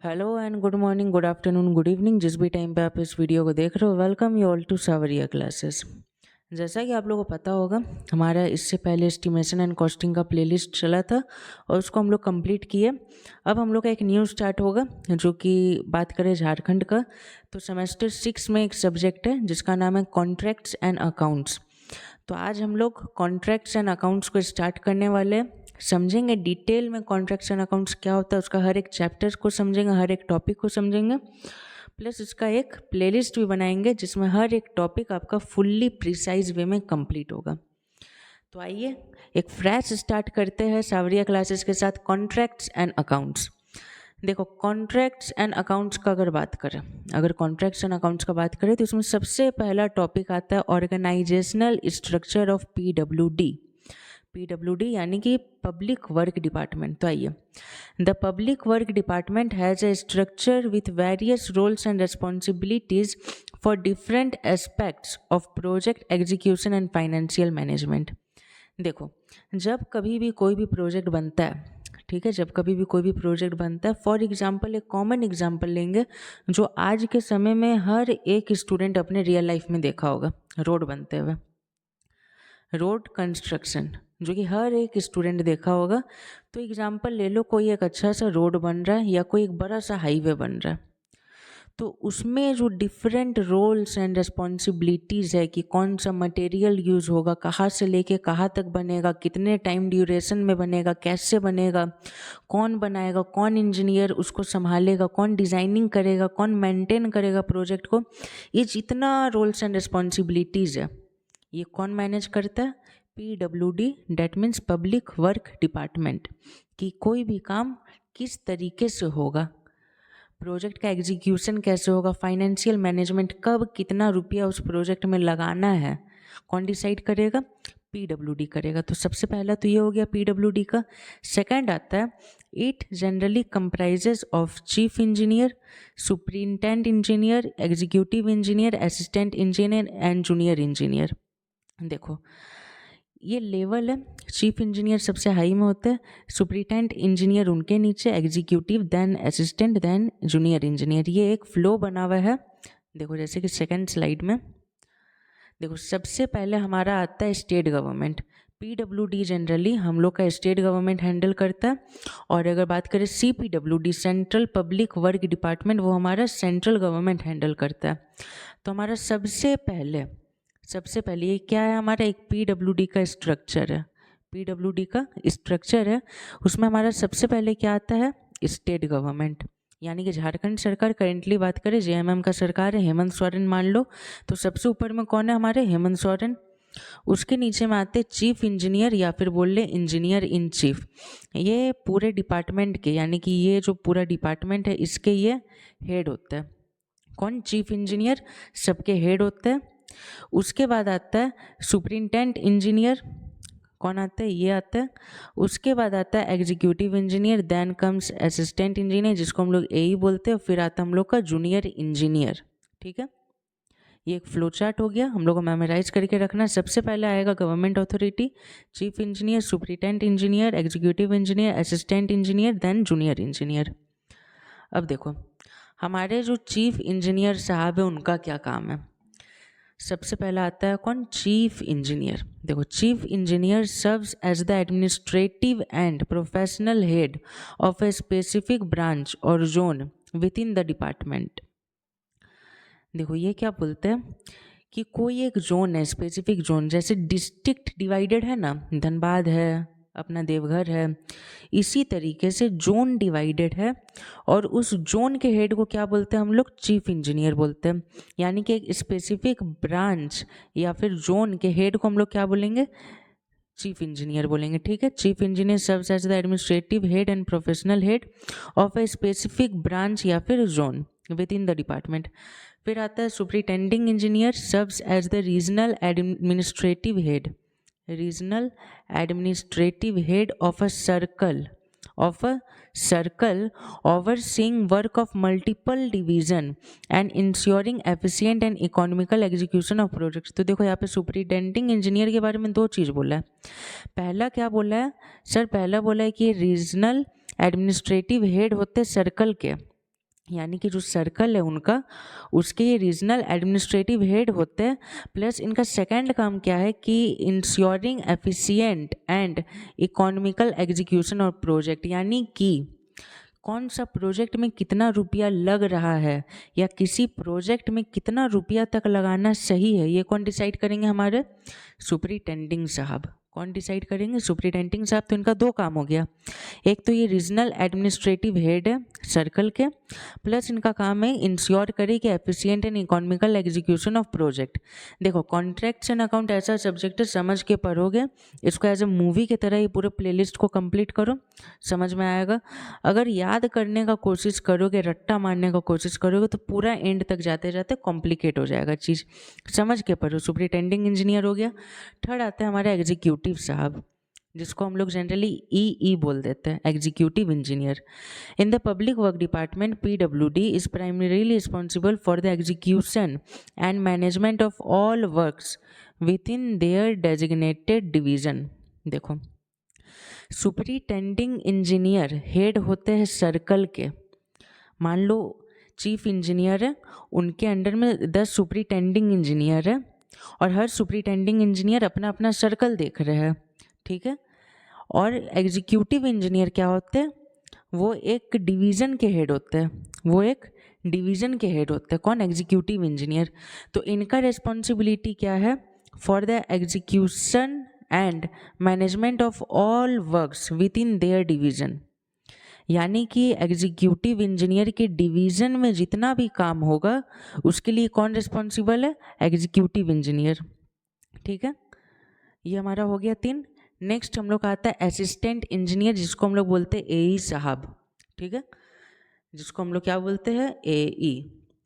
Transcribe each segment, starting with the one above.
Hello and good morning, good afternoon, good evening, जिस भी time पे आप इस वीडियो को देख रहे हो, वेलकम यू ऑल टू सावरिया क्लासेस। जैसा कि आप लोगों को पता होगा, हमारा इससे पहले एस्टिमेशन एंड कॉस्टिंग का प्लेलिस्ट चला था और उसको हम लोग कंप्लीट किए। अब हम लोग का एक न्यू स्टार्ट होगा, जो कि बात करें झारखंड का, तो सेमेस्टर 6 में एक सब्जेक्ट है जिसका नाम है कॉन्ट्रैक्ट्स एंड अकाउंट्स। तो आज हम लोग कॉन्ट्रैक्ट्स एंड अकाउंट्स को स्टार्ट करने वाले हैं। समझेंगे डिटेल में कॉन्ट्रैक्ट्स एंड अकाउंट्स क्या होता है, उसका हर एक चैप्टर को समझेंगे, हर एक टॉपिक को समझेंगे, प्लस इसका एक प्लेलिस्ट भी बनाएंगे जिसमें हर एक टॉपिक आपका फुल्ली प्रिसाइज वे में कंप्लीट होगा। तो आइए एक फ्रेश स्टार्ट करते हैं सावरिया क्लासेस के साथ कॉन्ट्रैक्ट्स एंड अकाउंट्स। देखो, कॉन्ट्रैक्ट्स एंड अकाउंट्स का अगर कॉन्ट्रैक्ट्स एंड अकाउंट्स का बात करें तो उसमें सबसे पहला टॉपिक आता है organisational structure of PWD. PWD यानी कि पब्लिक वर्क डिपार्टमेंट। तो आइए, the public work department has a structure with various roles and responsibilities for different aspects of project execution and financial management. देखो, जब कभी भी कोई भी प्रोजेक्ट बनता है, ठीक है, जब कभी भी कोई भी प्रोजेक्ट बनता है, फॉर एग्जांपल एक कॉमन एग्जांपल लेंगे जो आज के समय में हर एक स्टूडेंट अपने रियल लाइफ में देखा होगा, रोड बनते हुए, रोड कंस्ट्रक्शन, जो कि हर एक स्टूडेंट देखा होगा। तो एग्जांपल ले लो, कोई एक अच्छा सा रोड बन रहा है या कोई एक बड़ा सा हाईवे बन रहा है, तो उसमें जो डिफरेंट रोल्स एंड रिस्पॉन्सिबिलिटीज़ है कि कौन सा मटेरियल यूज़ होगा, कहाँ से लेके कहाँ तक बनेगा, कितने टाइम ड्यूरेशन में बनेगा, कैसे बनेगा, कौन बनाएगा, कौन इंजीनियर उसको संभालेगा, कौन डिज़ाइनिंग करेगा, कौन मेंटेन करेगा प्रोजेक्ट को, ये जितना रोल्स एंड रिस्पॉन्सिबिलिटीज़ है ये कौन मैनेज करता है? PWD, that means public work department. कि कोई भी काम किस तरीके से होगा, प्रोजेक्ट का एग्जीक्यूशन कैसे होगा, फाइनेंशियल मैनेजमेंट, कब कितना रुपया उस प्रोजेक्ट में लगाना है, कौन डिसाइड करेगा? पीडब्ल्यूडी करेगा। तो सबसे पहला तो ये हो गया पीडब्ल्यूडी का। सेकंड आता है, it generally comprises of chief engineer, superintendent engineer, executive engineer, assistant engineer and junior engineer. देखो, ये लेवल है, चीफ इंजीनियर सबसे हाई में होता है, सुपरिटेंडेंट इंजीनियर उनके नीचे, executive, then assistant, then junior engineer. ये एक फ्लो बना हुआ है। देखो, जैसे कि सेकंड स्लाइड में देखो, सबसे पहले हमारा आता है स्टेट गवर्नमेंट। पीडब्ल्यूडी जनरली हम लोग का स्टेट गवर्नमेंट हैंडल करता है, और अगर बात करें CPWD, central public work department, वो हमारा सेंट्रल गवर्नमेंट हैंडल करता है। तो हमारा सबसे पहले ये क्या है, हमारा एक पीडब्ल्यूडी का स्ट्रक्चर है। पीडब्ल्यूडी का स्ट्रक्चर है, उसमें हमारा सबसे पहले क्या आता है, स्टेट गवर्नमेंट, यानी कि झारखंड सरकार। करेंटली बात करें जेएमएम का सरकार है, हेमंत सोरेन मान लो, तो सबसे ऊपर में कौन है हमारे? हेमंत सोरेन। उसके नीचे में आते चीफ इंजीनियर या फिर बोल ले इंजीनियर इन चीफ। ये पूरे डिपार्टमेंट के, यानी कि ये जो पूरा डिपार्टमेंट है इसके ये हेड होता है। कौन? चीफ इंजीनियर सबके हेड होते हैं। उसके बाद आता है सुपरिंटेंडेंट इंजीनियर, कौन आता है? ये आता है। उसके बाद आता है executive engineer, then comes assistant engineer जिसको हम लोग एई बोलते हैं, फिर आता है हम लोग का जूनियर इंजीनियर। ठीक है, ये एक फ्लो चार्ट हो गया, हम लोग को मेमोराइज करके रखना है। सबसे पहले आएगा government authority, chief engineer, superintendent engineer, executive engineer, assistant engineer, then junior engineer. अब देखो, हमारे जो चीफ इंजीनियर साहब है उनका क्या काम है? सबसे पहला आता है कौन? Chief engineer. देखो, chief engineer serves as the administrative and professional head of a specific branch और zone within the department. देखो, ये क्या बोलते हैं कि कोई एक जोन है, स्पेसिफिक जोन, जैसे डिस्ट्रिक्ट डिवाइडेड है ना, धनबाद है, अपना देवघर है, इसी तरीके से जोन डिवाइडेड है, और उस जोन के हेड को क्या बोलते हैं हम लोग? चीफ इंजीनियर बोलते हैं। यानी कि एक स्पेसिफिक ब्रांच या फिर जोन के हेड को हम लोग क्या बोलेंगे? चीफ इंजीनियर बोलेंगे। ठीक है, chief engineer serves as the administrative head and professional head of a specific branch या फिर zone within the department. फिर आता है superintending engineer serves as the regional administrative head, regional administrative head of a circle overseeing work of multiple division and ensuring efficient and economical execution of projects। तो देखो, यहाँ पे superintending engineer के बारे में दो चीज़ बोला है। पहला क्या बोला है सर? पहला बोला है कि रीजनल एडमिनिस्ट्रेटिव हेड होते सर्कल के, यानी कि जो सर्कल है उनका, उसके ये रीजनल एडमिनिस्ट्रेटिव हेड होते हैं। प्लस इनका सेकंड काम क्या है कि ensuring efficient and economical execution of project, यानी कि कौन सा प्रोजेक्ट में कितना रुपया लग रहा है या किसी प्रोजेक्ट में कितना रुपया तक लगाना सही है, ये कौन डिसाइड करेंगे? हमारे सुपरिटेंडिंग साहब। कौन डिसाइड करेंगे? सुपरिटेंडिंग साहब। तो इनका दो काम हो गया, एक तो ये रीजनल एडमिनिस्ट्रेटिव हेड है सर्कल के, प्लस इनका काम है इंश्योर करे कि efficient and economical execution of project. देखो कॉन्ट्रैक्ट्स एंड अकाउंट ऐसा सब्जेक्ट है, समझ के पढ़ोगे इसको एज ए मूवी की तरह ही पूरे प्लेलिस्ट को कंप्लीट करो, समझ में आएगा। अगर याद करने का कोशिश करोगे, रट्टा मारने का कोशिश करोगे, तो पूरा एंड तक जाते जाते कॉम्प्लिकेट हो जाएगा चीज़, समझ के पढ़ो। सुपरिटेंडिंग इंजीनियर हो गया। थर्ड आता है हमारा एग्जीक्यूटिव साहब, जिसको हम लोग जनरली ई बोल देते हैं, executive engineer. In the public work department PWD is primarily responsible for the execution and management of all works with in their designated division. देखो सुपरिटेंडिंग इंजीनियर हेड होते हैं सर्कल के। मान लो चीफ इंजीनियर है, उनके अंडर में 10 superintending engineer है, और हर सुपरिटेंडिंग इंजीनियर अपना अपना सर्कल देख रहे हैं, ठीक है। और एग्जीक्यूटिव इंजीनियर क्या होते हैं? वो एक डिवीज़न के हेड होते हैं, वो एक डिवीज़न के हेड होते हैं। कौन? Executive engineer. तो इनका रिस्पॉन्सिबिलिटी क्या है? For the execution and management of all works with in their division, यानी कि एग्जीक्यूटिव इंजीनियर के डिवीज़न में जितना भी काम होगा उसके लिए कौन रिस्पॉन्सिबल है? एग्जीक्यूटिव इंजीनियर, ठीक है। ये हमारा हो गया 3। नेक्स्ट हम लोग का आता है असिस्टेंट इंजीनियर, जिसको हम लोग बोलते हैं AE साहब, ठीक है, जिसको हम लोग क्या बोलते हैं? AE।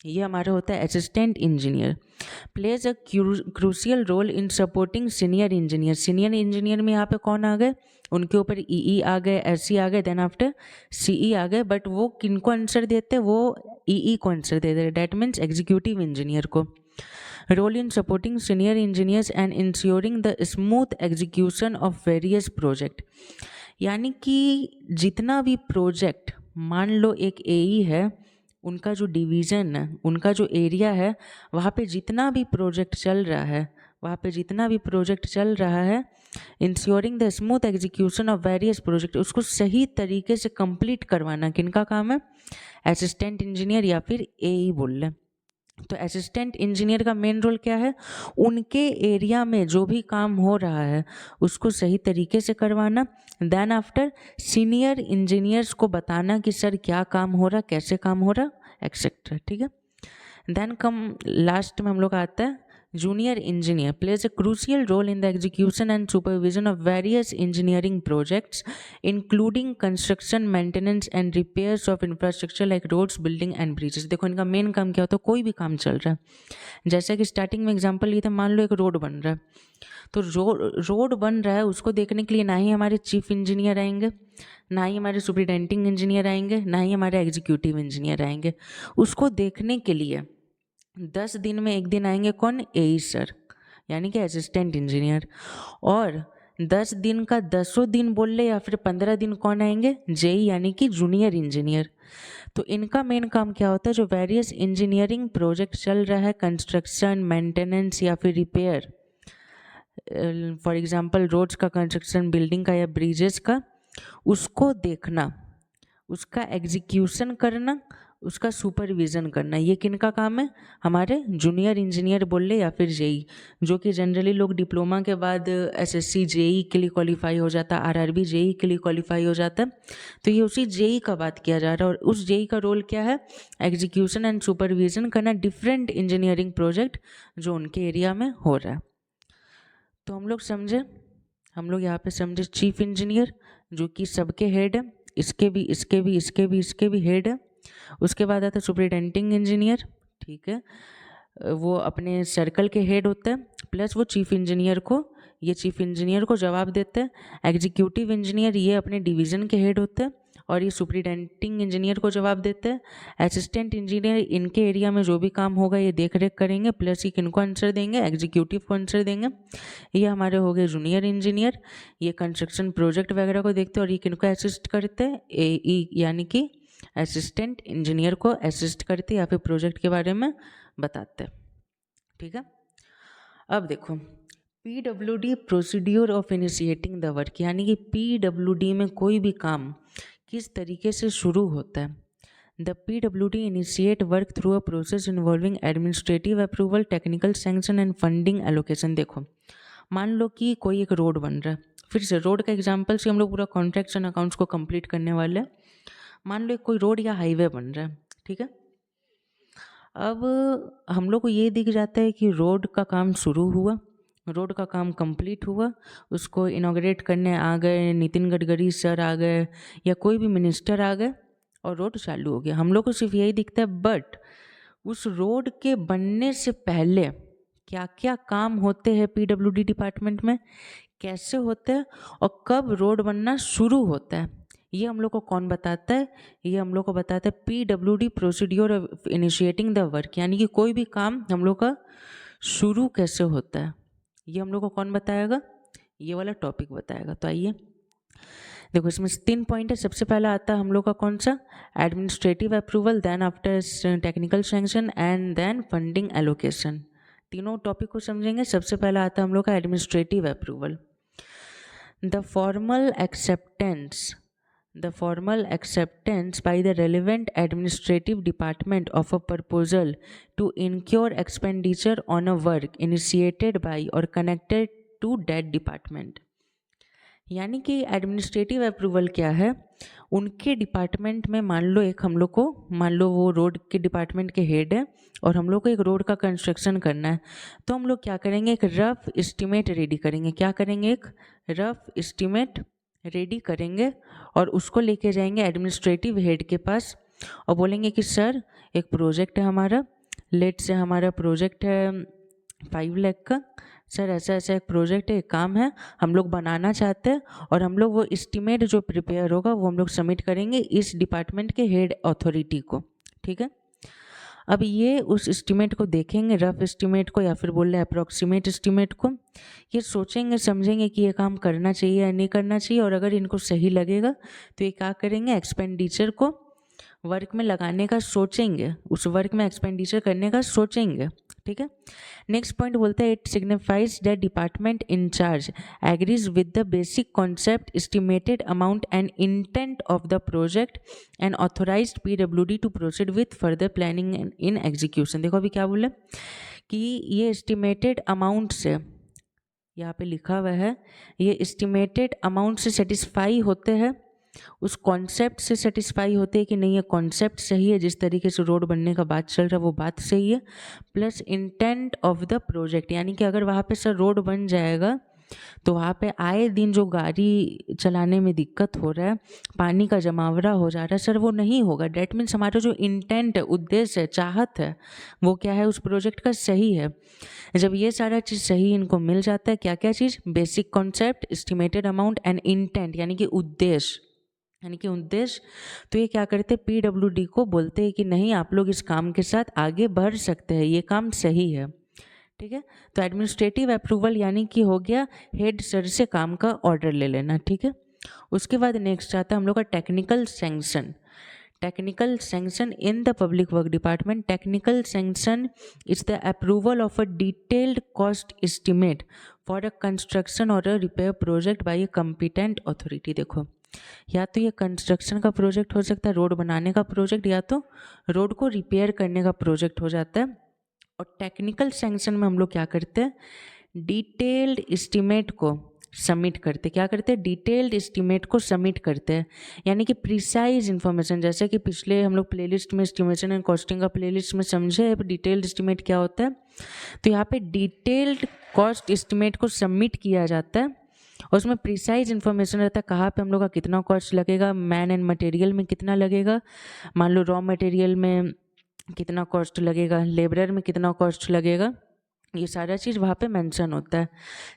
ये हमारा होता है assistant engineer. Plays a crucial role in supporting senior engineer. Senior engineer में यहाँ पे कौन आ गए? उनके ऊपर EE आ गए, SE आ गए, देन आफ्टर CE आ गए, बट वो किनको आंसर देते हैं? वो EE को आंसर देते हैं, डैट मीन्स एग्जीक्यूटिव इंजीनियर को। Role in supporting senior engineers and ensuring the smooth execution of various project, यानी कि जितना भी प्रोजेक्ट, मान लो एक AE है, उनका जो डिवीज़न है, उनका जो एरिया है, वहाँ पे जितना भी प्रोजेक्ट चल रहा है, वहाँ पे जितना भी प्रोजेक्ट चल रहा है, ensuring the smooth execution of various project, उसको सही तरीके से कंप्लीट करवाना किनका काम है? असिस्टेंट इंजीनियर या फिर AE बोल लें। तो असिस्टेंट इंजीनियर का मेन रोल क्या है? उनके एरिया में जो भी काम हो रहा है उसको सही तरीके से करवाना, देन आफ्टर सीनियर इंजीनियर्स को बताना कि सर क्या काम हो रहा, कैसे काम हो रहा, एक्सेट्रा, ठीक है। देन कम लास्ट में हम लोग आता है junior engineer. Plays a crucial role in the execution and supervision of various engineering projects including construction, maintenance and repairs of infrastructure like roads, building and bridges. देखो इनका main काम क्या होता है? कोई भी काम चल रहा है, जैसे कि स्टार्टिंग में एग्जाम्पल लिए थे, मान लो एक रोड बन रहा है, तो रोड बन रहा है, उसको देखने के लिए ना ही हमारे चीफ इंजीनियर आएंगे, ना ही हमारे सुपरिटेंडिंग इंजीनियर आएंगे, ना ही हमारे एग्जीक्यूटिव इंजीनियर आएंगे। उसको देखने के लिए 10 दिन में एक दिन आएंगे कौन? AE सर, यानी कि असिस्टेंट इंजीनियर। और 10 दिन का 10 दिन बोल ले या फिर 15 दिन कौन आएंगे? JE, यानी कि जूनियर इंजीनियर। तो इनका मेन काम क्या होता है? जो वेरियस इंजीनियरिंग प्रोजेक्ट चल रहा है, कंस्ट्रक्शन, मेंटेनेंस या फिर रिपेयर, फॉर एग्जांपल रोड्स का कंस्ट्रक्शन, बिल्डिंग का या ब्रिजेस का, उसको देखना, उसका एग्जीक्यूशन करना, उसका सुपरविज़न करना, ये किनका काम है? हमारे जूनियर इंजीनियर बोल ले या फिर JE, जो कि जनरली लोग डिप्लोमा के बाद SSC JE के लिए क्वालिफाई हो जाता है, RRB JE के लिए क्वालिफाई हो जाता है। तो ये उसी JE का बात किया जा रहा है, और उस JE का रोल क्या है? एग्जीक्यूशन एंड सुपरविज़न करना डिफरेंट इंजीनियरिंग प्रोजेक्ट जो उनके एरिया में हो रहा है। तो हम लोग समझे, हम लोग यहाँ पे समझे चीफ इंजीनियर जो कि सबके हेड है, इसके भी, इसके भी, इसके भी, इसके भी हेड है। उसके बाद आता है सुपरिटेंडिंग इंजीनियर, ठीक है, वो अपने सर्कल के हेड होते हैं, प्लस वो चीफ इंजीनियर को, ये चीफ इंजीनियर को जवाब देते हैं। एग्जीक्यूटिव इंजीनियर ये अपने डिवीज़न के हेड होते हैं, और ये सुपरिटेंडिंग इंजीनियर को जवाब देते हैं। असिस्टेंट इंजीनियर इनके एरिया में जो भी काम होगा ये देख रेख करेंगे, प्लस ये किनको आंसर देंगे? एग्जीक्यूटिव को आंसर देंगे। ये हमारे हो गए जूनियर इंजीनियर, ये कंस्ट्रक्शन प्रोजेक्ट वगैरह को देखते हैं, और ये किनको असिस्ट करते हैं? AE, यानी कि असिस्टेंट इंजीनियर को असिस्ट करते या फिर प्रोजेक्ट के बारे में बताते। ठीक है, अब देखो PWD procedure of initiating the work, यानी कि PWD में कोई भी काम किस तरीके से शुरू होता है। The PWD initiate work through a process involving administrative approval, technical sanction and funding allocation. देखो मान लो कि कोई एक रोड बन रहा है, फिर से रोड का एग्जाम्पल से हम लोग पूरा कॉन्ट्रैक्ट्स एंड अकाउंट्स को कंप्लीट करने वाले हैं। मान लो कोई रोड या हाईवे बन रहा है, ठीक है। अब हम लोग को ये दिख जाता है कि रोड का काम शुरू हुआ, रोड का काम कंप्लीट हुआ, उसको इनॉग्रेट करने आ गए नितिन गडकरी सर आ गए या कोई भी मिनिस्टर आ गए और रोड चालू हो गया। हम लोग को सिर्फ यही दिखता है, बट उस रोड के बनने से पहले क्या क्या काम होते हैं PWD डिपार्टमेंट में, कैसे होते हैं और कब रोड बनना शुरू होता है, ये हम लोग को कौन बताता है? ये हम लोग को बताता है PWD procedure of initiating the work, यानी कि कोई भी काम हम लोग का शुरू कैसे होता है, ये हम लोग को कौन बताएगा? ये वाला टॉपिक बताएगा। तो आइए देखो, इसमें 3 पॉइंट है। सबसे पहला आता है हम लोग का कौन सा? Administrative approval, then after technical sanction and then funding allocation. तीनों टॉपिक को समझेंगे। सबसे पहला आता है हम लोग का administrative approval. The formal acceptance by the relevant administrative department of a proposal to incur expenditure on a work initiated by or connected to that department। यानी कि एडमिनिस्ट्रेटिव अप्रूवल क्या है? उनके डिपार्टमेंट में मान लो वो रोड के डिपार्टमेंट के हेड है और हम लोग को एक रोड का कंस्ट्रक्शन करना है, तो हम लोग क्या करेंगे? एक रफ एस्टीमेट रेडी करेंगे। क्या करेंगे? एक रफ एस्टीमेट रेडी करेंगे और उसको लेके जाएंगे एडमिनिस्ट्रेटिव हेड के पास और बोलेंगे कि सर एक प्रोजेक्ट है हमारा, लेट से हमारा प्रोजेक्ट है 5 लाख का, सर ऐसा ऐसा एक प्रोजेक्ट है, एक काम है, हम लोग बनाना चाहते हैं और हम लोग वो एस्टीमेट जो प्रिपेयर होगा वो हम लोग सबमिट करेंगे इस डिपार्टमेंट के हेड अथॉरिटी को। ठीक है, अब ये उस एस्टीमेट को देखेंगे, रफ एस्टीमेट को या फिर बोल रहे अप्रॉक्सीमेट एस्टीमेट को, ये सोचेंगे समझेंगे कि ये काम करना चाहिए या नहीं करना चाहिए, और अगर इनको सही लगेगा तो ये क्या करेंगे? एक्सपेंडिचर को वर्क में लगाने का सोचेंगे, उस वर्क में एक्सपेंडिचर करने का सोचेंगे। ठीक है, नेक्स्ट पॉइंट बोलता है it signifies that department in-charge agrees with the basic concept, estimated amount and intent of the project and authorised PWD to proceed with further planning in execution. देखो अभी क्या बोले कि ये एस्टिमेटेड अमाउंट से, यहाँ पे लिखा हुआ है, ये एस्टिमेटेड अमाउंट से सेटिस्फाई होते हैं, उस कॉन्सेप्ट से सेटिस्फाई होते हैं कि नहीं ये कॉन्सेप्ट सही है, जिस तरीके से रोड बनने का बात चल रहा है वो बात सही है, plus intent of the project, यानी कि अगर वहाँ पे सर रोड बन जाएगा तो वहाँ पे आए दिन जो गाड़ी चलाने में दिक्कत हो रहा है, पानी का जमावड़ा हो जा रहा है, सर वो नहीं होगा। डैट मीन्स हमारा जो इंटेंट है, उद्देश्य है, चाहत है, वो क्या है? उस प्रोजेक्ट का सही है। जब ये सारा चीज़ सही इनको मिल जाता है, क्या क्या चीज़? Basic concept, estimated amount and intent, यानी कि उद्देश्य, तो ये क्या करते हैं? PWD को बोलते हैं कि नहीं आप लोग इस काम के साथ आगे बढ़ सकते हैं, ये काम सही है। ठीक है, तो एडमिनिस्ट्रेटिव अप्रूवल यानी कि हो गया हेड सर से काम का ऑर्डर ले लेना। ठीक है, उसके बाद नेक्स्ट आता है हम लोग का technical sanction. Technical sanction in the public work department. Technical sanction is the approval of a detailed cost estimate for a construction और a repair project by a competent authority. देखो, या तो ये कंस्ट्रक्शन का प्रोजेक्ट हो सकता है, road बनाने का प्रोजेक्ट, या तो रोड को रिपेयर करने का प्रोजेक्ट हो जाता है। और टेक्निकल सैंक्शन में हम लोग क्या करते हैं? डिटेल्ड एस्टीमेट को सबमिट करते। क्या करते हैं? डिटेल्ड एस्टीमेट को सबमिट करते हैं, यानी कि प्रिसाइज इन्फॉर्मेशन। जैसे कि पिछले हम लोग प्लेलिस्ट में एस्टिमेशन एंड कॉस्टिंग का प्लेलिस्ट में समझे डिटेल्ड एस्टीमेट क्या होता है, तो यहाँ पे डिटेल्ड कॉस्ट एस्टीमेट को सबमिट किया जाता है और उसमें प्रिसाइज इन्फॉर्मेशन रहता है, कहाँ पे हम लोग का कितना कॉस्ट लगेगा, मैन एंड मटेरियल में कितना लगेगा, मान लो रॉ मटेरियल में कितना कॉस्ट लगेगा, लेबरर में कितना कॉस्ट लगेगा, ये सारा चीज़ वहाँ पे मेंशन होता है।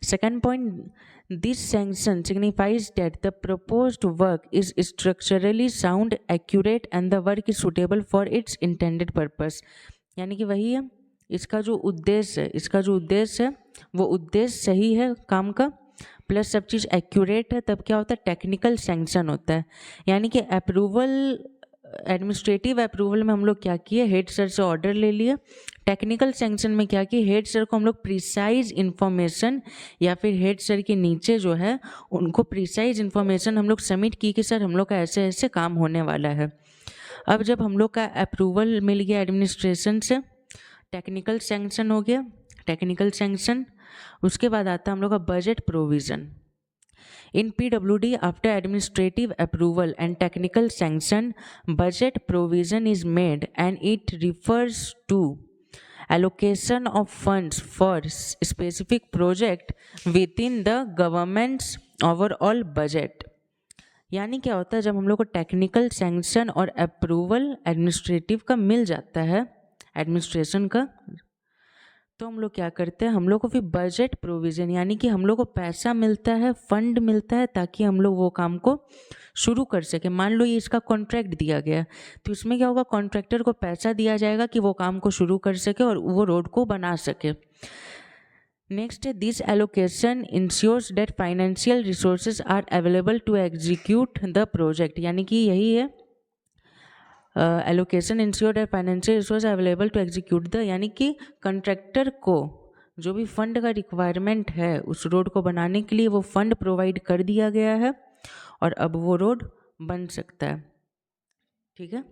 Second point, this sanction signifies that the proposed work is structurally sound, accurate and the work is suitable for its intended purpose. यानी कि वही है, इसका जो उद्देश्य है वो उद्देश्य सही है काम का, प्लस सब चीज़ एक्यूरेट है, तब क्या होता है? टेक्निकल सैंक्शन होता है। यानी कि अप्रूवल एडमिनिस्ट्रेटिव अप्रूवल में हम लोग क्या किए, हेड सर से ऑर्डर ले लिए। टेक्निकल सैंक्शन में क्या किए, हेड सर को हम लोग प्रिसाइज इन्फॉर्मेशन या फिर हेड सर के नीचे जो है उनको प्रिसाइज इन्फॉर्मेशन हम लोग सबमिट की कि सर हम लोग का ऐसे ऐसे काम होने वाला है। अब जब हम लोग का अप्रूवल मिल गया एडमिनिस्ट्रेशन से, टेक्निकल सैंक्शन हो गया, टेक्निकल सैंक्शन, उसके बाद आता है हम लोग का budget provision. In PWD, after administrative approval and technical sanction, budget provision is made and it refers to allocation of funds for specific project within the government's overall budget। यानी क्या होता है, जब हम लोग को टेक्निकल सैंक्शन और approval administrative का मिल जाता है, एडमिनिस्ट्रेशन का, तो हम लोग क्या करते हैं, हम लोग को फिर बजट प्रोविज़न यानी कि हम लोग को पैसा मिलता है, फंड मिलता है ताकि हम लोग वो काम को शुरू कर सके। मान लो ये इसका कॉन्ट्रैक्ट दिया गया, तो इसमें क्या होगा, कॉन्ट्रैक्टर को पैसा दिया जाएगा कि वो काम को शुरू कर सके और वो रोड को बना सके। नेक्स्ट है, this allocation ensures that financial resources are available to execute the project. यानी कि यही है allocation ensure that financial resource available to execute the, यानी कि कंट्रैक्टर को जो भी फंड का रिक्वायरमेंट है उस रोड को बनाने के लिए वो फंड प्रोवाइड कर दिया गया है और अब वो रोड बन सकता है। ठीक है,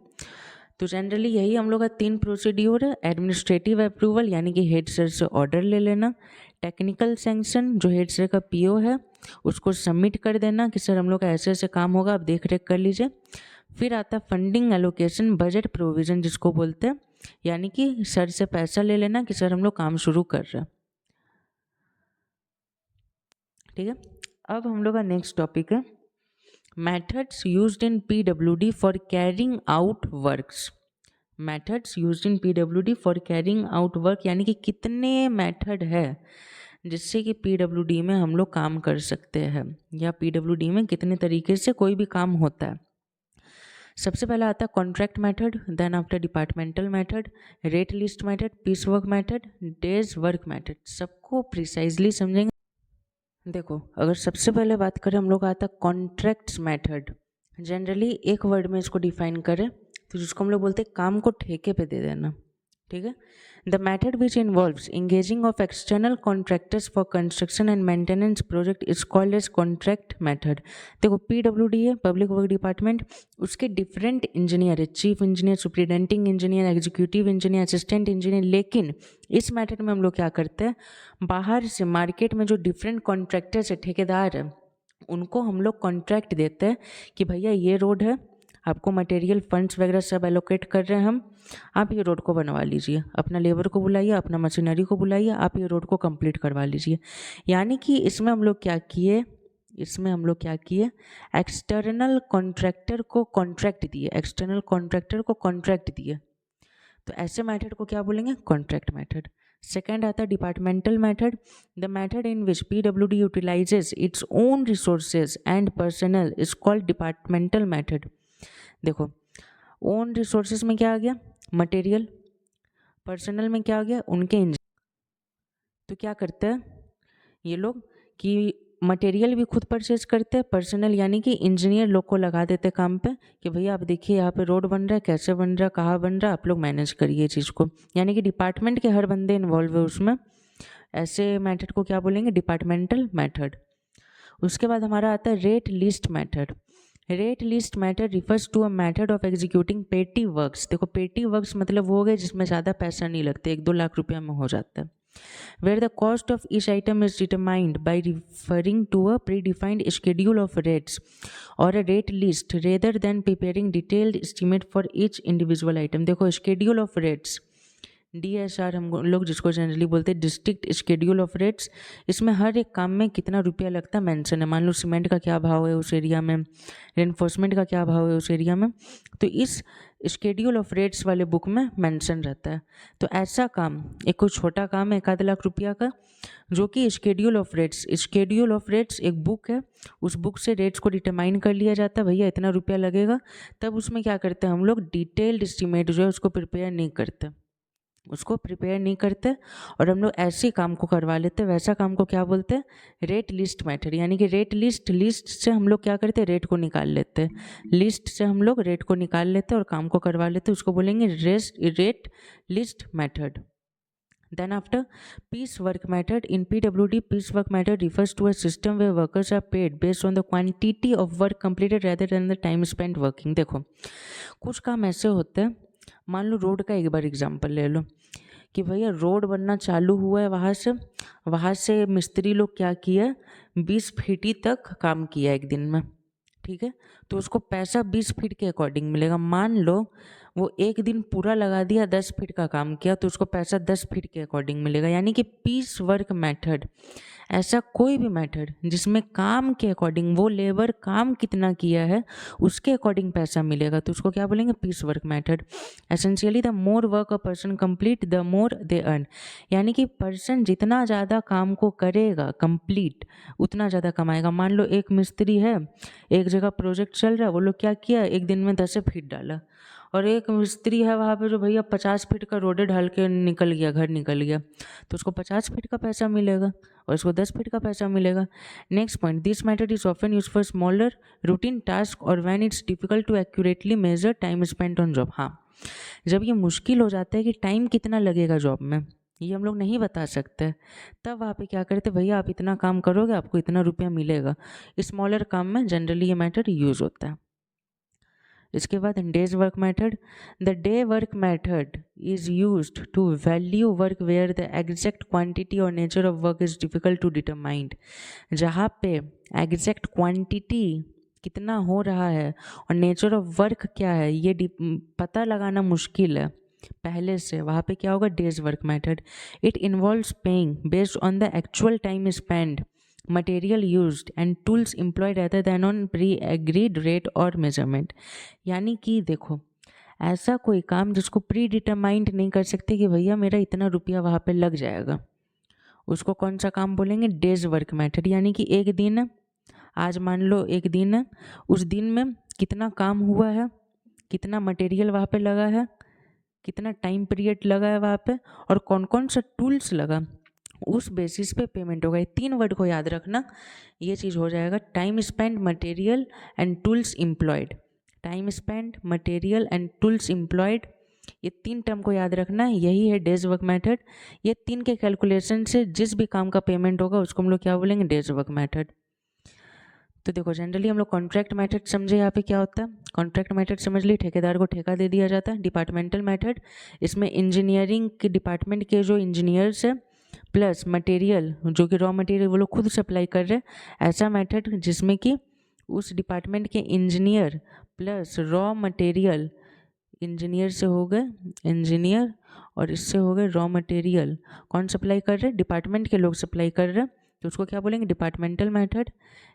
तो जनरली यही हम लोग का 3 प्रोसीड्यूर है। एडमिनिस्ट्रेटिव अप्रूवल यानी कि हेड सर से ऑर्डर ले लेना, टेक्निकल सैंक्शन जो हेड सर का पीओ है उसको सबमिट कर देना कि सर हम लोग का ऐसे ऐसे काम होगा, आप देख रेख कर लीजिए। फिर आता फंडिंग एलोकेशन, बजट प्रोविज़न जिसको बोलते हैं, यानी कि सर से पैसा ले लेना कि सर हम लोग काम शुरू कर रहे हैं। ठीक है, अब हम लोग का नेक्स्ट टॉपिक है methods used in PWD for carrying out works. Methods used in PWD for carrying out work, यानी कि कितने मेथड है जिससे कि पीडब्ल्यूडी में हम लोग काम कर सकते हैं या पीडब्ल्यूडी में कितने तरीके से कोई भी काम होता है। सबसे पहला आता है contract method, then after departmental method, rate list method, piece work method, days work method. सबको प्रिसाइजली समझेंगे। देखो, अगर सबसे पहले बात करें हम लोग आता है कॉन्ट्रैक्ट्स मेथड। जनरली एक वर्ड में इसको डिफाइन करें तो जिसको हम लोग बोलते हैं काम को ठेके पे दे देना। ठीक है, the method which involves engaging of external contractors for construction and maintenance project is called as contract method. देखो, पीडब्ल्यूडी है, पब्लिक वर्क डिपार्टमेंट, उसके डिफरेंट इंजीनियर है, chief engineer, superintending engineer, executive engineer, assistant engineer. लेकिन इस method में हम लोग क्या करते हैं, बाहर से मार्केट में जो डिफरेंट कॉन्ट्रैक्टर्स है, ठेकेदार है, उनको हम लोग कॉन्ट्रैक्ट देते हैं कि भैया ये रोड है, आपको मटेरियल फंड्स वगैरह सब एलोकेट कर रहे हैं हम, आप ये रोड को बनवा लीजिए, अपना लेबर को बुलाइए, अपना मशीनरी को बुलाइए, आप ये रोड को कंप्लीट करवा लीजिए। यानी कि इसमें हम लोग क्या किए, एक्सटर्नल कॉन्ट्रैक्टर को कॉन्ट्रैक्ट दिए, एक्सटर्नल कॉन्ट्रैक्टर को कॉन्ट्रैक्ट दिए। तो ऐसे मेथड को क्या बोलेंगे, कॉन्ट्रैक्ट मेथड। सेकेंड आता है departmental method, the method in which PWD utilises its own resources and personal is called departmental method. देखो, ओन रिसोर्सेज में क्या आ गया, मटेरियल, पर्सनल में क्या आ गया, उनके इंजीनियर। तो क्या करते हैं ये लोग कि मटेरियल भी खुद परचेज करते हैं, पर्सनल यानी कि इंजीनियर लोग को लगा देते काम पे कि भैया आप देखिए यहाँ पे रोड बन रहा है, कैसे बन रहा है, कहाँ बन रहा है, आप लोग मैनेज करिए चीज़ को। यानी कि डिपार्टमेंट के हर बंदे इन्वॉल्व है उसमें। ऐसे मेथड को क्या बोलेंगे, डिपार्टमेंटल मेथड। उसके बाद हमारा आता है rate list method. Rate list method refers to a method of executing petty works. देखो, पेटी वर्क्स मतलब वो हो गए जिसमें ज़्यादा पैसा नहीं लगते, 1-2 लाख रुपया में हो जाता है। Where the cost of each item is determined by referring to a predefined schedule of rates or a rate list rather than preparing detailed estimate for each individual item। देखो, schedule of rates, DSR हम लोग जिसको generally बोलते हैं district schedule of rates, इसमें हर एक काम में कितना रुपया लगता है मेंशन है। मान लो सीमेंट का क्या भाव है उस एरिया में, रेनफोर्समेंट का क्या भाव है उस एरिया में, तो इस शेड्यूल ऑफ रेट्स वाले बुक में मेंशन रहता है। तो ऐसा काम, एक कोई छोटा काम है 1-आध लाख रुपया का, जो कि शेड्यूल ऑफ रेट्स एक बुक है, उस बुक से रेट्स को डिटरमाइन कर लिया जाता है, भैया इतना रुपया लगेगा। तब उसमें क्या करते हैं हम लोग, डिटेल्ड एस्टीमेट जो है उसको प्रिपेयर नहीं करते। उसको प्रिपेयर नहीं करते और हम लोग ऐसे काम को करवा लेते, वैसा काम को क्या बोलते हैं? Rate list method. यानी कि रेट लिस्ट से हम लोग क्या करते हैं? रेट को निकाल लेते हैं। लिस्ट से हम लोग रेट को निकाल लेते हैं और काम को करवा लेते हैं, उसको बोलेंगे rate list method. Then after piecework method, in PWD, piecework method refers to a system where workers are paid based on the quantity of work completed rather than the time spent working। देखो कुछ काम ऐसे होते हैं, मान लो road का एक बार example ले लो कि भैया रोड बनना चालू हुआ है, वहाँ से मिस्त्री लोग क्या किया, 20 फीट तक काम किया एक दिन में, ठीक है। तो उसको पैसा 20 फीट के अकॉर्डिंग मिलेगा। मान लो वो एक दिन पूरा लगा दिया, 10 फीट का काम किया, तो उसको पैसा 10 फीट के अकॉर्डिंग मिलेगा। यानी कि पीस वर्क मेथड, ऐसा कोई भी मेथड जिसमें काम के अकॉर्डिंग, वो लेबर काम कितना किया है उसके अकॉर्डिंग पैसा मिलेगा, तो उसको क्या बोलेंगे? Piece work method. Essentially the more work a person complete the more they earn. यानी कि पर्सन जितना ज़्यादा काम को करेगा कंप्लीट, उतना ज़्यादा कमाएगा। मान लो एक मिस्त्री है, एक जगह प्रोजेक्ट चल रहा है, वो लोग क्या किया, एक दिन में 10 फीट डाला, और एक मिस्त्री है वहाँ पे जो भैया 50 फीट का रोडे ढाल के निकल गया, घर निकल गया, तो उसको 50 फीट का पैसा मिलेगा और इसको 10 फीट का पैसा मिलेगा। Next point, this method is often use for smaller routine task और when it's difficult to accurately measure time spent on job. हाँ, जब ये मुश्किल हो जाता है कि टाइम कितना लगेगा जॉब में, ये हम लोग नहीं बता सकते, तब वहाँ पे क्या करते, भैया आप इतना काम करोगे आपको इतना रुपया मिलेगा। स्मॉलर काम में जनरली ये मेथड यूज होता है। इसके बाद days work method, the day work method is used to value work where the exact quantity और nature of work is difficult to determine. जहाँ पे एग्जैक्ट क्वांटिटी कितना हो रहा है और नेचर ऑफ वर्क क्या है ये पता लगाना मुश्किल है पहले से, वहाँ पे क्या होगा? Days work method. It involves paying based on the actual time spend, material used and tools employed rather than on pre agreed rate और मेजरमेंट। यानी कि देखो, ऐसा कोई काम जिसको प्री डिटरमाइंड नहीं कर सकते कि भैया मेरा इतना रुपया वहाँ पे लग जाएगा, उसको कौन सा काम बोलेंगे? Days work method. यानी कि एक दिन, आज मान लो एक दिन है, उस दिन में कितना काम हुआ है, कितना मटेरियल वहाँ पे लगा है, कितना टाइम पीरियड लगा है वहाँ पे, और कौन कौन सा टूल्स लगा, उस बेसिस पे पेमेंट होगा। ये 3 वर्ड को याद रखना, ये चीज़ हो जाएगा। Time spend, material and tools employed. Time spend, material and tools employed, ये 3 टर्म को याद रखना, यही है डेज वर्क मेथड। ये 3 के कैलकुलेशन से जिस भी काम का पेमेंट होगा उसको हम लोग क्या बोलेंगे? Days work method. तो देखो, जनरली हम लोग कॉन्ट्रैक्ट मेथड समझे, यहाँ पे क्या होता है? कॉन्ट्रैक्ट मेथड समझ ली, ठेकेदार को ठेका दे दिया जाता है। डिपार्टमेंटल मेथड, इसमें इंजीनियरिंग के डिपार्टमेंट के जो इंजीनियर्स है प्लस मटेरियल, जो कि रॉ मटेरियल वो लोग खुद सप्लाई कर रहे हैं, ऐसा मेथड जिसमें कि उस डिपार्टमेंट के engineer plus raw material, engineer से हो गए इंजीनियर और इससे हो गए रॉ मटेरियल, कौन सप्लाई कर रहे हैं? डिपार्टमेंट के लोग सप्लाई कर रहे हैं, तो उसको क्या बोलेंगे? Departmental method.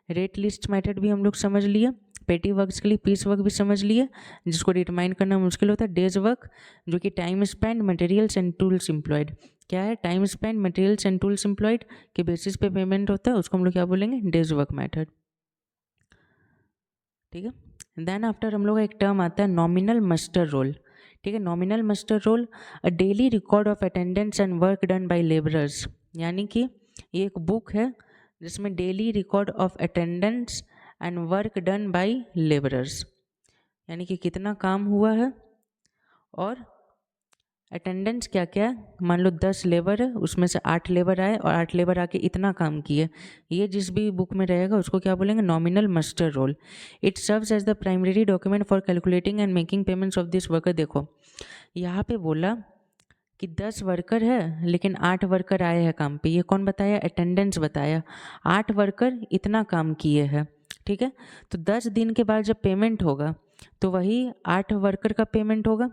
Rate list method भी हम लोग समझ लिए, पेटी वर्क्स के लिए पीस वर्क भी समझ लिए, जिसको डिटरमाइन करना मुश्किल होता है। डेज वर्क, जो कि time spend, materials and tools employed, क्या है? Time spend, materials and tools employed के बेसिस पे पेमेंट होता है, उसको हम लोग क्या बोलेंगे? Days work method. ठीक है। देन आफ्टर हम लोग एक टर्म आता है नॉमिनल मस्टर रोल। ठीक है, nominal muster roll, a daily record of attendance and work done by labourers. यानी कि ये एक बुक है जिसमें daily record of attendance and work done by labourers, यानी कि कितना काम हुआ है और अटेंडेंस क्या क्या है। मान लो 10 लेबर है, उसमें से 8 लेबर आए और 8 लेबर आके इतना काम किए, ये जिस भी बुक में रहेगा उसको क्या बोलेंगे? Nominal muster roll. It serves as the primary document for calculating and making payments of this worker. देखो, यहाँ पे बोला कि 10 वर्कर है लेकिन 8 वर्कर आए हैं काम पे, ये कौन बताया? अटेंडेंस बताया। 8 वर्कर इतना काम किए हैं, ठीक है। तो 10 दिन के बाद जब पेमेंट होगा तो वही 8 वर्कर का पेमेंट होगा,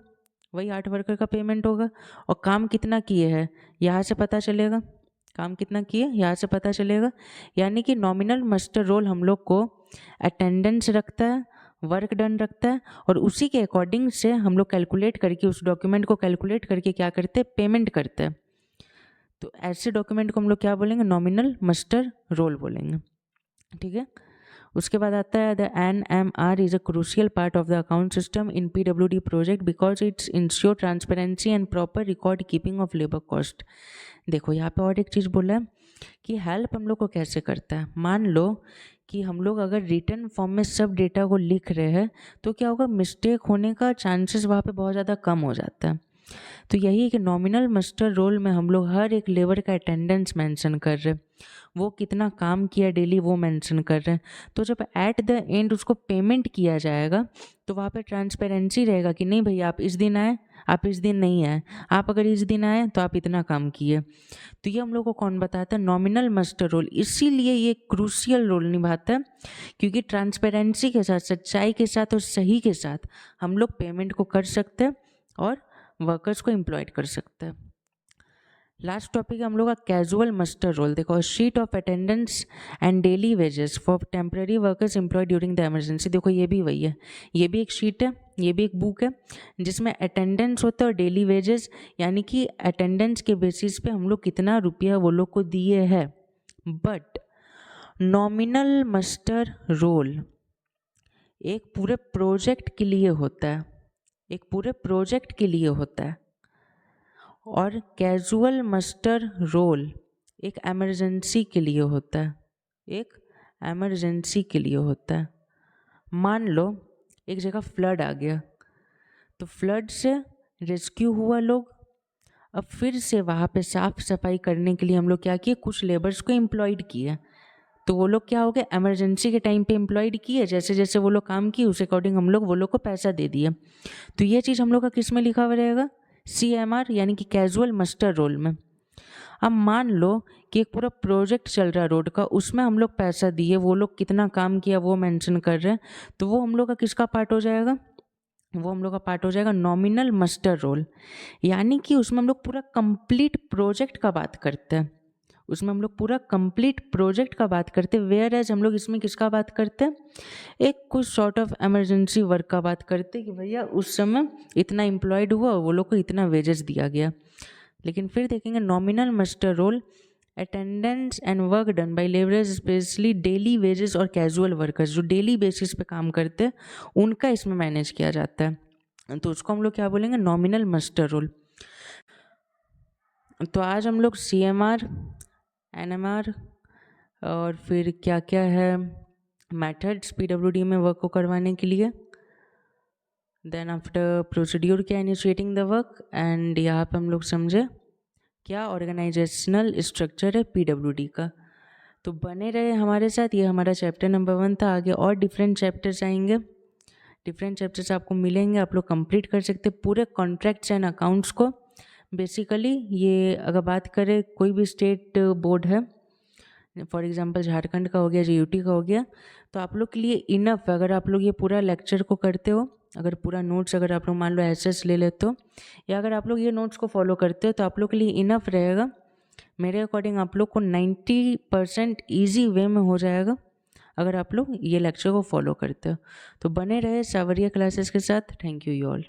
वही 8 वर्कर का पेमेंट होगा। और काम कितना किए हैं यहाँ से पता चलेगा, काम कितना किए यहाँ से पता चलेगा। यानी कि नॉमिनल मस्टर रोल हम लोग को अटेंडेंस रखता है, वर्क डन रखता है, और उसी के अकॉर्डिंग से हम लोग कैलकुलेट करके, उस डॉक्यूमेंट को कैलकुलेट करके क्या करते हैं? पेमेंट करते हैं। तो ऐसे डॉक्यूमेंट को हम लोग क्या बोलेंगे? नॉमिनल मस्टर रोल बोलेंगे। ठीक है। उसके बाद आता है the NMR is a crucial part of the account system in PWD project because it's ensure transparency and proper record keeping of labour cost. देखो यहाँ पे और एक चीज़ बोला है कि हेल्प हम लोग को कैसे करता है। मान लो कि हम लोग अगर रिटर्न फॉर्म में सब डेटा को लिख रहे हैं तो क्या होगा, मिस्टेक होने का चांसेस वहाँ पे बहुत ज़्यादा कम हो जाता है। तो यही है कि नॉमिनल मस्टर रोल में हम लोग हर एक लेबर का अटेंडेंस मेंशन कर रहे हैं, वो कितना काम किया डेली वो मेंशन कर रहे हैं। तो जब एट द एंड उसको पेमेंट किया जाएगा तो वहाँ पे ट्रांसपेरेंसी रहेगा कि नहीं भैया आप इस दिन आए, आप इस दिन नहीं आए, आप अगर इस दिन आए तो आप इतना काम किए। तो ये हम लोग को कौन बताता है, नॉमिनल मस्टर रोल। इसीलिए ये क्रूशियल रोल निभाता है क्योंकि ट्रांसपेरेंसी के साथ, सच्चाई के साथ और सही के साथ हम लोग पेमेंट को कर सकते हैं और वर्कर्स को एम्प्लॉयड कर सकते हैं। लास्ट टॉपिक है हम लोग का कैजुअल मस्टर रोल। देखो, sheet of attendance and daily wages for temporary workers employed during the emergency. देखो ये भी वही है, ये भी एक शीट है, ये भी एक बुक है जिसमें अटेंडेंस होता है और डेली वेजेस, यानी कि अटेंडेंस के बेसिस पे हम लोग कितना रुपया वो लोग को दिए है। बट नॉमिनल मस्टर रोल एक पूरे प्रोजेक्ट के लिए होता है, एक पूरे प्रोजेक्ट के लिए होता है, और कैजुअल मस्टर रोल एक एमरजेंसी के लिए होता है, एक एमरजेंसी के लिए होता है। मान लो एक जगह फ्लड आ गया, तो फ्लड से रेस्क्यू हुआ लोग, अब फिर से वहाँ पे साफ सफाई करने के लिए हम लोग क्या किए, कुछ लेबर्स को एम्प्लॉयड किए। तो वो लोग क्या हो गए, एमरजेंसी के टाइम पे एम्प्लॉयड किए, जैसे जैसे वो लोग काम किए उस अकॉर्डिंग हम लोग वो लोग को पैसा दे दिए। तो ये चीज़ हम लोग का किस में लिखा हुआ रहेगा, CMR यानी कि कैजुअल मस्टर रोल में। अब मान लो कि एक पूरा प्रोजेक्ट चल रहा है रोड का, उसमें हम लोग पैसा दिए, वो लोग कितना काम किया वो मेंशन कर रहे हैं, तो वो हम लोग का किसका पार्ट हो जाएगा, वो हम लोग का पार्ट हो जाएगा नॉमिनल मस्टर रोल। यानी कि उसमें हम लोग पूरा कंप्लीट प्रोजेक्ट का बात करते हैं, उसमें हम लोग पूरा कंप्लीट प्रोजेक्ट का बात करते हैं। वेयर एज हम लोग इसमें किसका बात करते हैं, एक कुछ सॉर्ट ऑफ इमरजेंसी वर्क का बात करते हैं कि भैया उस समय इतना एम्प्लॉयड हुआ, वो लोग को इतना वेजेस दिया गया। लेकिन फिर देखेंगे nominal muster roll attendance and work done by labourers specially daily wages और कैजुअल वर्कर्स, जो डेली बेसिस पे काम करते हैं उनका इसमें मैनेज किया जाता है। तो उसको हम लोग क्या बोलेंगे, नॉमिनल मस्टर रोल। तो आज हम लोग CMR, NMR और फिर क्या क्या है मेथड्स PWD में वर्क को करवाने के लिए, देन आफ्टर प्रोसीड्यूर क्या इनिशिएटिंग द वर्क, एंड यहाँ पे हम लोग समझे क्या ऑर्गेनाइजेशनल स्ट्रक्चर है PWD का। तो बने रहे हमारे साथ, ये हमारा चैप्टर नंबर 1 था। आगे और डिफरेंट चैप्टर्स आएंगे, डिफरेंट चैप्टर्स आपको मिलेंगे, आप लोग कंप्लीट कर सकते हैं पूरे कॉन्ट्रैक्ट्स एंड अकाउंट्स को। बेसिकली ये अगर बात करें कोई भी स्टेट बोर्ड है, फॉर एग्जांपल झारखंड का हो गया, JUT का हो गया, तो आप लोग के लिए इनफ है अगर आप लोग ये पूरा लेक्चर को करते हो, अगर पूरा नोट्स अगर आप लोग मान लो SS ले लेते हो, या अगर आप लोग ये नोट्स को फॉलो करते हो तो आप लोग के लिए इनफ रहेगा। मेरे अकॉर्डिंग आप लोग को 90% ईजी वे में हो जाएगा अगर आप लोग ये लेक्चर को फॉलो करते हो। तो बने रहे सावरिया क्लासेस के साथ। Thank you all.